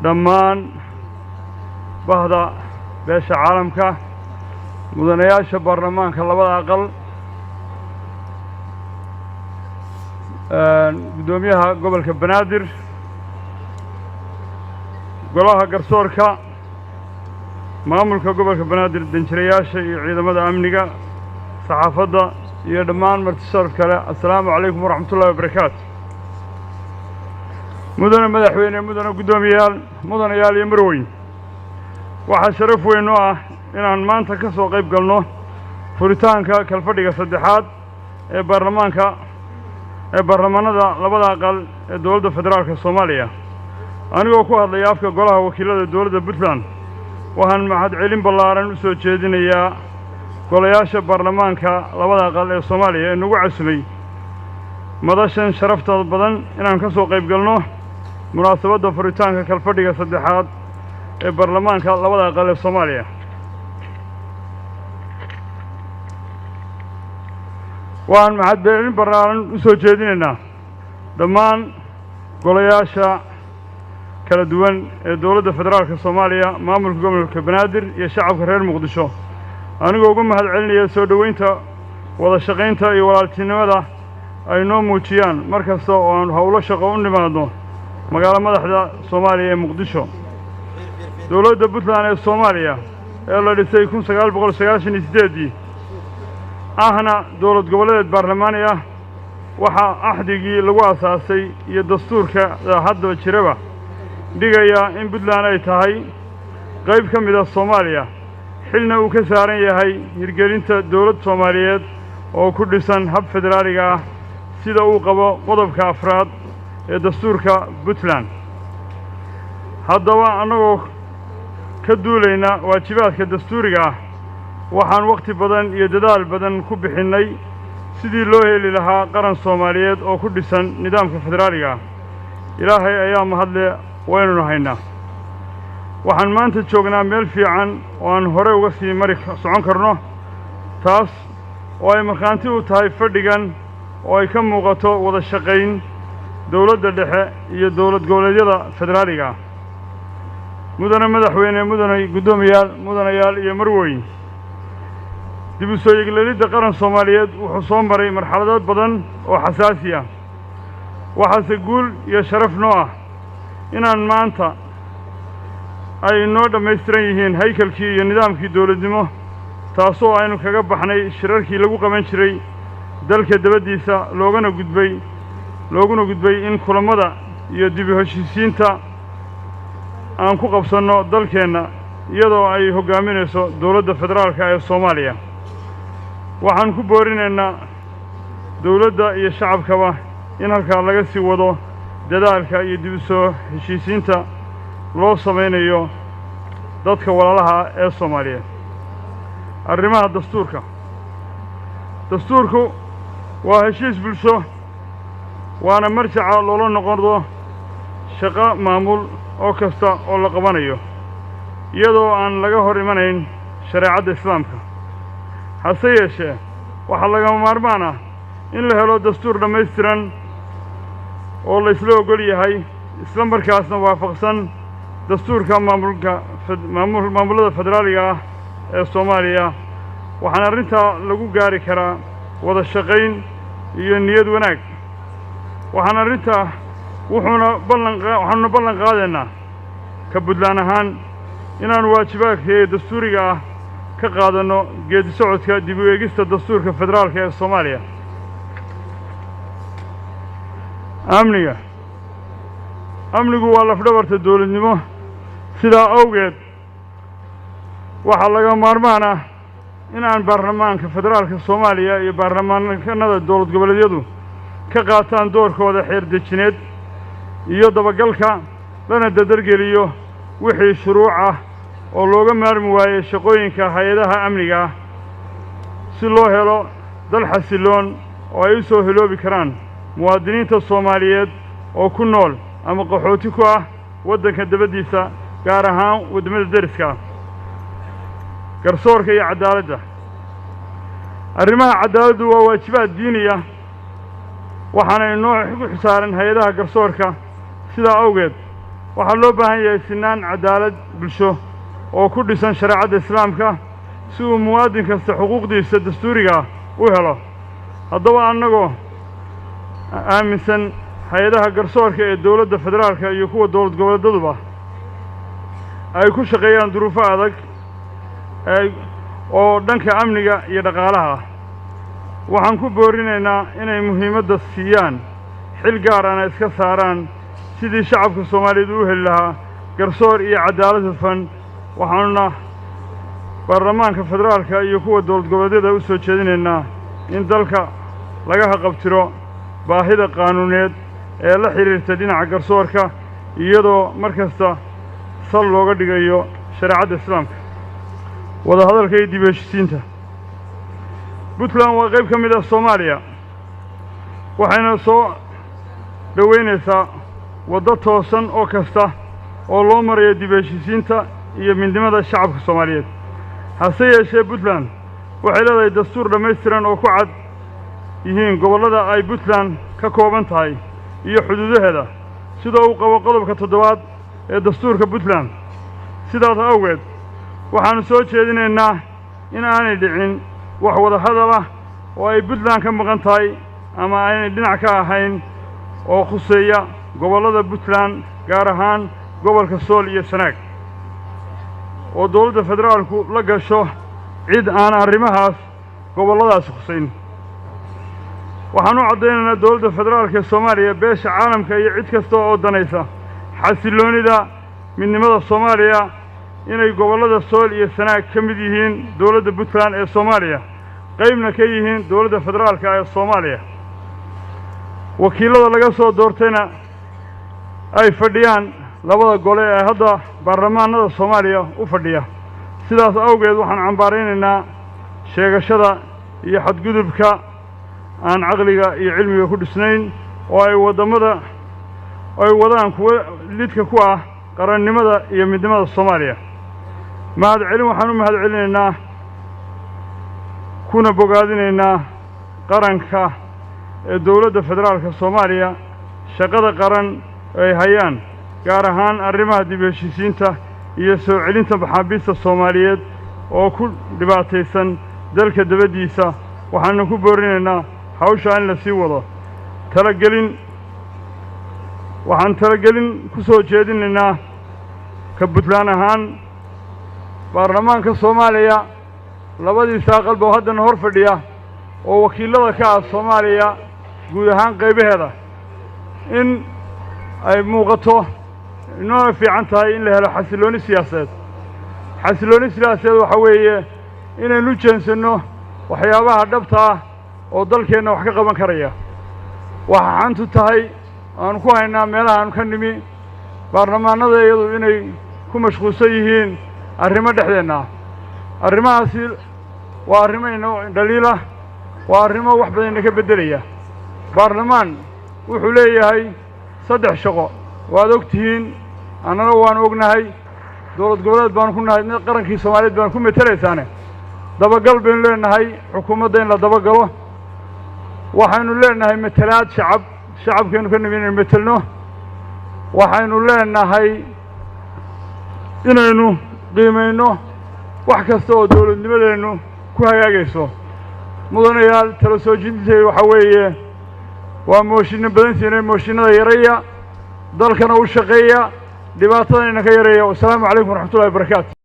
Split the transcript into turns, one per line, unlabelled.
dhammaan bahda beesha caalamka mudanayaasha baarlamaanka labada aqal gudoomiyaha gobolka Banaadir golaha garsoorka maamulka gobolka Banaadir danjirayaasha iyo ciidamada amniga saxaafadda iyo dhammaan martisharaf kale assalaamu calaykum waraxmatullaahi wabarakaatu mudane madaxweyne mudane mudanayaal iyo marweyn waxaa sharaf weyn oo ah inaan maanta ka soo qayb galno furitaanka kalfadhiga saddexaad ee baarlamaanada labada aqal ee dowladda federaalka Soomaaliya anigoo ku hadlaya afka golaha wakiilada dowladda Puntland waxaan mahadcelin ballaaran u soo jeedinayaa golayaasha baarlamaanka labada aqal ee Soomaaliya ee nagu casumay madashan sharafta badan inaan ka soo qayb galno munaasabadda furitaanka kalfadhiga saddexaad ee baarlamaanka labada aqal ee Soomaaliya waxaan mahadcelin ballaaran u soo jeedinaynaa dhammaan golayaasha kala duwan ee dowladda federaalka Soomaaliya maamulka gobolka Banaadir iyo shacabka reer Muqdisho anigoo uga mahadcelinaya soo dhaweynta wada shaqaynta iyo walaaltinimada ay noo muujiyaan markasta oo aan hawlo shaqo u nimaadno magaalo madaxda Soomaaliya ee Muqdisho dowladda Puntland ee Soomaaliya ee la dhisay 1998 ahna dowlad goboleed baarlamaani ah waxa axdigii lagu aasaasay iyo dastuurka hadda jiraba dhigaya in Puntland ay tahay qayb ka mid ah Soomaaliya xilna uu ka saaran yahay hirgelinta dowlad Soomaaliyeed oo ku dhisan hab federaaliga ah sida uu qabo qodobka afraad ee dastuurka Puntland haddaba annagoo ka duulayna waajibaadka dastuuriga ah waxaan waqti badan iyo dadaal badan ku bixinay sidii loo heli lahaa qaran Soomaaliyeed oo ku dhisan nidaamka federaaliga ah ilaahay ayaa mahadle waynu haynaa waxaan maanta joognaa meel fiican oo aan hore uga sii mari socon karno taas oo ay markhaanti u tahay fadhigan oo ay ka muuqato wada shaqayn dowladda dhexe iyo dowlad goboleedyada federaaliga ah mudane madaxweyne mudanayaal iyo marweyn dib u soo yeegleelidda qaran Soomaaliyeed wuxuu soo maray marxalado badan oo xasaasi ah waxaase guul iyo sharaf noo ah inaan maanta ay noo dhammaystiran yihiin haykalkii iyo nidaamkii dowladnimo taasoo aynu kaga baxnay shirarkii lagu qaban jiray dalka dabadiisa looguna gudbay in kulamada iyo dib u heshiisiinta aan ku qabsanno dalkeenna iyadoo ay hoggaaminayso dowladda federaalka ee Soomaaliya waxaan ku boorinaynaa dowladda iyo shacabkaba in halkaa laga sii wado dadaalka iyo dib u soo heshiisiinta loo samaynayo dadka walaalaha ee Soomaaliyeed arrimaha dastuurku waa heshiis bulsho waana marjaca loola noqodo shaqo maamul oo kasta oo la qabanayo iyadoo aan laga hor imanayn shareecadda islaamka hase yeeshee waxaa lagama maarmaan ah in la helo dastuur dhammaystiran oo la isla ogol yahay isla markaasna waafaqsan dastuurka maamulada federaaliga ah ee Soomaaliya waxaana arrintaa lagu gaari karaa wada shaqayn iyo niyad wanaag waxaanu ballan qaadaynaa ka Puntland ahaan inaan waajibaadka dastuuriga ah ka qaadanno geedi socodka dib u eegista dastuurka federaalka ee Soomaaliya amnigu waa lafdhabarta dowladnimo sidaa awgeed waxaa laga maarmaan ah in aan baarlamaanka federaalka Soomaaliya iyo baarlamaanada dowlad goboleedyadu ka qaataan doorkooda xeer dejineed iyo dabagalka lana dadargeliyo wixii shuruuc ah oo looga maarmi waayey shaqooyinka hay'adaha amniga ah si loo helo dal xasiloon oo ay u soo hiloobi karaan muwaadiniinta Soomaaliyeed oo ku nool ama qaxooti ku ah waddanka dabadiisa gaar ahaan waddamada deriska garsoorka iyo cadaaladda arrimaha cadaaladdu waa waajibaad diiniya waxaana inoo xisaaran hay'adaha garsoorka sidaa awgeed waxaa loo baahan yahay sinaan cadaalad bulsho oo ku dhisan shareecada islaamka si uu muwaadin kasta xuquuqdiisa dastuuriga u helo haddaba annagoo aaminsan hay-adaha garsoorka ee dowladda federaalka iyo kuwa dowlad goboleedaduba ay ku shaqeeyaan duruufo adag oo dhanka amniga iyo dhaqaalaha ah waxaan ku boorinaynaa inay muhiimadda siiyaan xil gaarana iska saaraan sidii shacabka Soomaaliyeed u heli lahaa garsoor iyo cadaalad hufan waxaanuna baarlamaanka federaalka iyo kuwa dowlad goboleedyada u soo jeedinaynaa in dalka laga haqabtiro baahida qaanuuneed ee la xiriirta dhinaca garsoorka iyadoo markasta sal looga dhigayo shareecada islaamka wada hadalka iyo dib u heshiisiinta Puntland waa qayb ka mid ah Soomaaliya waxayna soo dhaweynaysaa waddo toosan oo kasta oo loo marayo dib u heshiisiinta iyo midnimada shacabka Soomaaliyeed hase yeeshee Puntland waxay leedahay dastuur dhammaystiran oo ku cad yihiin gobollada ay Puntland ka kooban tahay iyo xuduudaheeda sida uu qabo qodobka 7 ee dastuurka Puntland sidaas awgeed waxaanu soo jeedinaynaa in aanay dhicin wax wada hadal ah oo ay Puntland ka maqan tahay ama aanay dhinac ka ahayn oo khuseeya gobollada Puntland gaar ahaan gobolka Sool iyo Sanaag oo dowladda federaalku la gasho cid aan arrimahaas gobolladaas khuseyn waxaanu cadeynaynaa dowladda federaalka Soomaaliya beesha caalamka iyo cid kasta oo danaysa xasiloonida midnimada Soomaaliya inay gobollada Sool iyo Sanaag ka mid yihiin dowladda Puntland ee Soomaaliya qaybna ka yihiin dowladda federaalka ee Soomaaliya wakiilada laga soo doortayna ay fadhiyaan labada gole ee hadda baarlamaanada Soomaaliya u fadhiya sidaas awgeed waxaan cambaaraynaynaa sheegashada iyo xadgudubka aan aqliga iyo cilmiga ku dhisnayn oo ay wadaan kuwa lidka ku ah qarannimada iyo midnimada Soomaaliya waxaan u mahadcelinaynaa kuna bogaadinaynaa qaranka ee dowladda federaalka Soomaaliya shaqada qaran ay hayaan gaar ahaan arrimaha dib u heshiisiinta iyo soo celinta maxaabiista Soomaaliyeed oo ku dhibaataysan dalka dabadiisa waxaanu ku boorinaynaa hawsha in la sii wado waxaan talagelin ku soo jeedinaynaa ka Puntland ahaan baarlamaanka Soomaaliya labadiisa aqal oo haddana hor fadhiya oo wakiilada ka ah Soomaaliya guud ahaan qaybaheeda in ay muuqato inoo fiican tahay in la helo xasilooni siyaasadeed waxa weeye inaynu jeensano waxyaabaha dhabta ah oo dalkeenna wax ka qaban karaya waxa xantu tahay aan ku haynaa meelaha aan ka nimi baarlamaanada iyadu inay ku mashquulsan yihiin arrimo dhexdeena arrimahaasi waa arrimo dhaliila waa arrimo wax badan ka bedelaya baarlamaan wuxuu leeyahay 3 shaqo waad ogtihiin annana waan ognahay dowlad goboleed baan ku nahay qarankii Soomaaliyeed baan ku metelaysaane dabagal baan leenahay xukuumadda in la dabagalo waxaanu leenahay matalaad shacabkeenu ka nimid metelno waxaanu leenahay inaynu qiimayno wax kasta oo dowladnimadeenu ku hagaagayso mudanayaal talo soo jeedinteedu waxa weeye waa mooshinada yaraya dalkana u shaqeeya dhibaatadana ka yareeya. Wassalaamu calaykum waraxmatullaahi wabarakaatu.